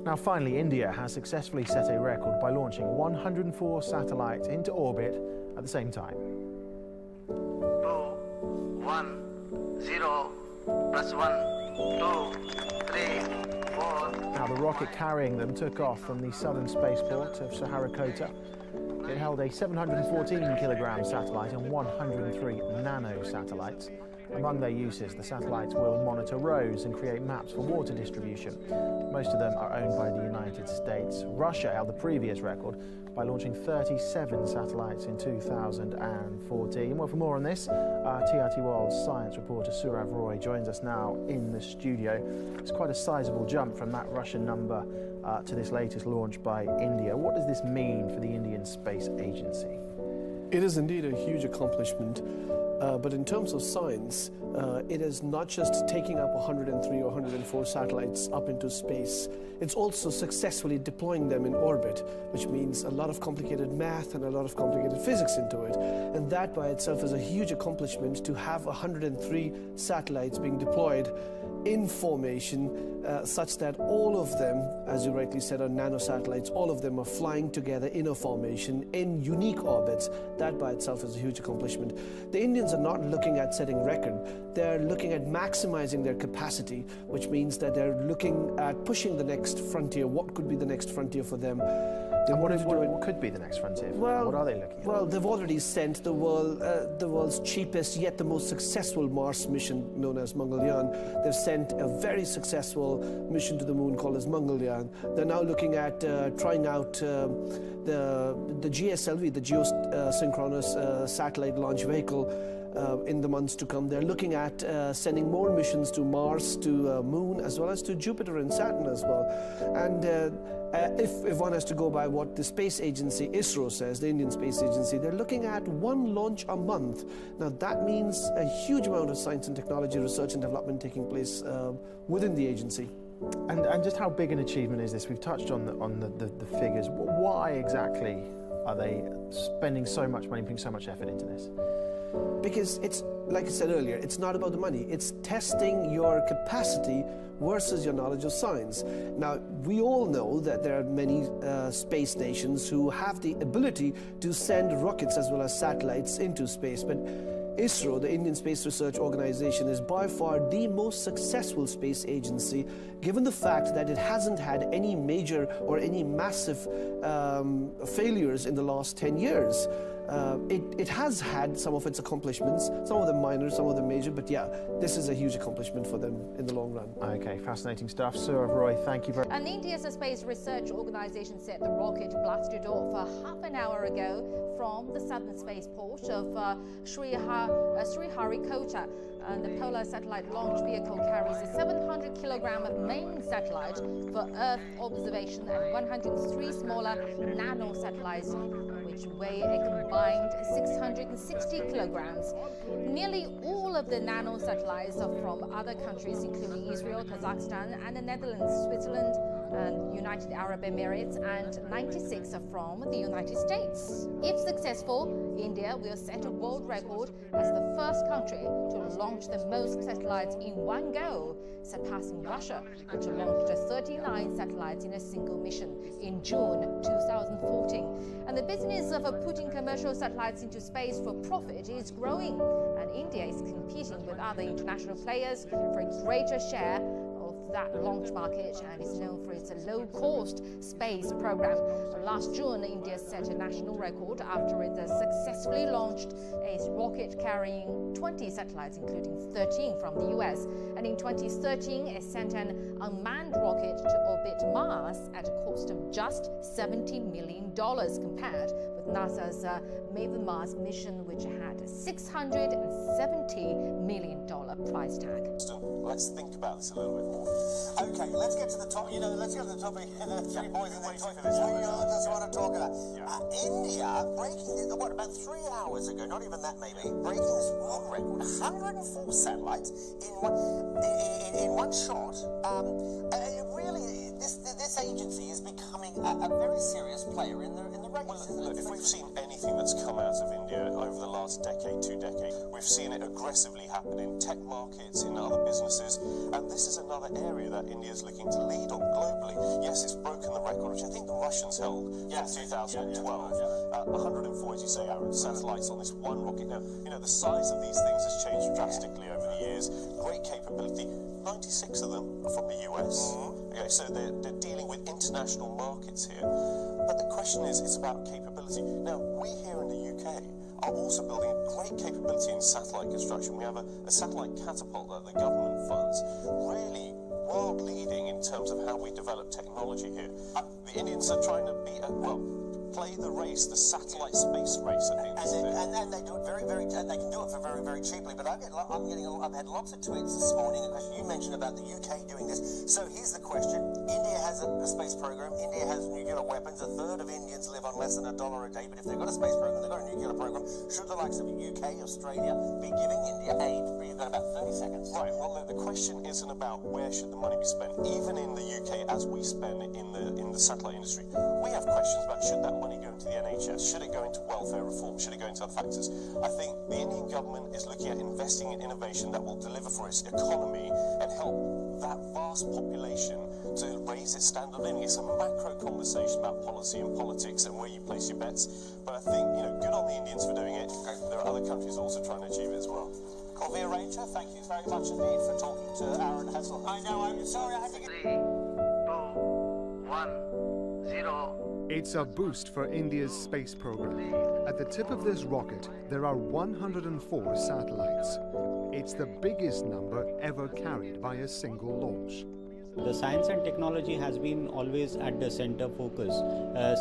Now finally, India has successfully set a record by launching 104 satellites into orbit at the same time. 2, 1, 0, +1, 2, 3, 4. Now the rocket carrying them took off from the southern spaceport of Sriharikota. It held a 714-kilogram satellite and 103 nano-satellites. Among their uses, the satellites will monitor roads and create maps for water distribution. Most of them are owned by the United States. Russia held the previous record by launching 37 satellites in 2014. Well, for more on this, TRT World's science reporter Sriharikota joins us now in the studio. It's quite a sizable jump from that Russian number to this latest launch by India. What does this mean for the Indian Space Agency? It is indeed a huge accomplishment. But in terms of science, it is not just taking up 103 or 104 satellites up into space. It's also successfully deploying them in orbit, which means a lot of complicated math and a lot of complicated physics into it. And that by itself is a huge accomplishment, to have 103 satellites being deployed in formation, such that all of them, as you rightly said, are nanosatellites. All of them are flying together in a formation in unique orbits. That by itself is a huge accomplishment. The Indians are not looking at setting record. They're looking at maximizing their capacity, which means that they're looking at pushing the next frontier. What could be the next frontier for them? And what could be the next frontier? Well, what are they looking at? Well, they've already sent the world's cheapest yet the most successful Mars mission, known as Mangalyaan. They've sent a very successful mission to the moon called as Mangalyaan. They're now looking at trying out the GSLV, the Geosynchronous Satellite Launch Vehicle, in the months to come. They're looking at sending more missions to Mars, to Moon, as well as to Jupiter and Saturn as well. And if one has to go by what the space agency ISRO says, the Indian Space Agency, they're looking at one launch a month. Now that means a huge amount of science and technology, research and development taking place within the agency. And just how big an achievement is this? We've touched on the figures. Why exactly are they spending so much money, putting so much effort into this? Because it's, like I said earlier, it's not about the money. It's testing your capacity versus your knowledge of science. Now, we all know that there are many space nations who have the ability to send rockets as well as satellites into space, but ISRO, the Indian Space Research Organization, is by far the most successful space agency, given the fact that it hasn't had any major or any massive failures in the last 10 years. It has had some of its accomplishments, some of them minor, some of them major, but yeah, this is a huge accomplishment for them in the long run. Okay, fascinating stuff. Sriharikota, thank you very much. And India's Space Research Organization said the rocket blasted off half an hour ago from the southern spaceport of Sriharikota. And the Polar Satellite Launch Vehicle carries a 700-kilogram main satellite for Earth observation and 103 smaller nano-satellites, which weigh a combined 660 kilograms. Nearly all of the nano-satellites are from other countries, including Israel, Kazakhstan, and the Netherlands, Switzerland, and United Arab Emirates, and 96 are from the United States. If successful, India will set a world record as the first country to launch the most satellites in one go, surpassing Russia, which launched 39 satellites in a single mission in June 2014. And the business of putting commercial satellites into space for profit is growing, and India is competing with other international players for a greater share of that launch market, and is known for its low-cost space program. Last June, India set a national record after it successfully launched a rocket carrying 20 satellites, including 13 from the US. And in 2013, it sent an unmanned rocket to orbit Mars at a cost of just $70 million, compared with NASA's Maven Mars mission, which had a $670 million price tag. Let's think about this a little bit more. Okay, let's get to the top. You know, let's get to the topic. Three boys in the topic. That's what I'm talking about. India breaking, what, about 3 hours ago, not even that maybe, breaking this world record, 104 satellites in one shot. Really, this agency is becoming a very serious player in the race. Well, look, if we've seen anything that's come out of India over the last decade, 2 decades, we've seen it aggressively happen in tech markets, in other businesses, and this is another area that India is looking to lead on globally. Yes, it's broken the record, which I think the Russians held in 2012. 104, as you say, Aaron, satellites on this one rocket. Now, you know, the size of these things has changed drastically over the years. Great capability. 96 of them are from the US. Okay, so they're dealing with international markets here. But the question is, it's about capability. Now, we here in the UK are also building a great capability in satellite construction. We have a satellite catapult that the government funds, really world-leading in terms of how we develop technology here. The Indians are trying to play the race, the satellite space race, I think. And they do it they can do it for very, very cheaply. But I've had lots of tweets this morning, because you mentioned about the UK doing this. So here's the question. India has a space program. India has nuclear weapons. A third of Indians live on less than $1 a day. But if they've got a space program, they've got a nuclear program, should the likes of the UK, Australia, be giving India aid? You've got about 30 seconds. Right, well, the question isn't about where should the money be spent. Even in the UK, as we spend in the satellite industry, we have questions about, should that money go into the NHS? Should it go into welfare reform? Should it go into other factors? I think the Indian government is looking at investing in innovation that will deliver for its economy and help that vast population to raise its standard of living. It's a macro conversation about policy and politics and where you place your bets. But I think, you know, good on the Indians for doing it. There are other countries also trying to achieve it as well. Corvia Ranger, thank you very much indeed for talking to Aaron Hessel. I know, I'm sorry, I had to get... 3, 2, 1, 0. It's a boost for India's space program. At the tip of this rocket, there are 104 satellites. It's the biggest number ever carried by a single launch. The science and technology has been always at the center focus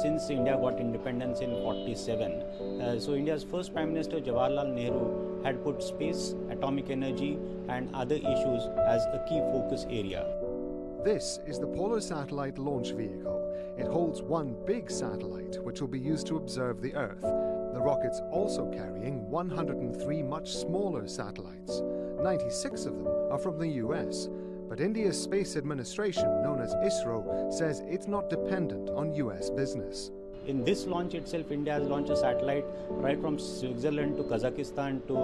since India got independence in 47. So India's first Prime Minister Jawaharlal Nehru had put space, atomic energy and other issues as a key focus area. This is the Polar Satellite Launch Vehicle. It holds one big satellite which will be used to observe the Earth. The rocket's also carrying 103 much smaller satellites. 96 of them are from the US. But India's Space Administration, known as ISRO, says it's not dependent on US business. In this launch itself, India has launched a satellite right from Switzerland to Kazakhstan to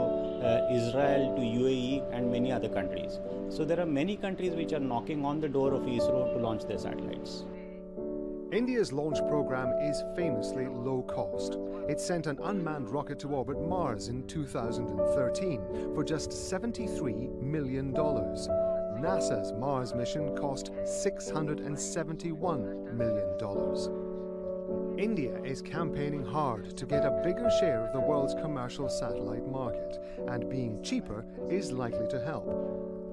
Israel to UAE and many other countries. So there are many countries which are knocking on the door of ISRO to launch their satellites. India's launch program is famously low cost. It sent an unmanned rocket to orbit Mars in 2013 for just $73 million. NASA's Mars mission cost $671 million. India is campaigning hard to get a bigger share of the world's commercial satellite market, and being cheaper is likely to help.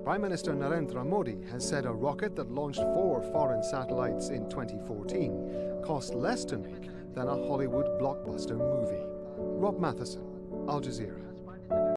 Prime Minister Narendra Modi has said a rocket that launched 4 foreign satellites in 2014 cost less to make than a Hollywood blockbuster movie. Rob Matheson, Al Jazeera.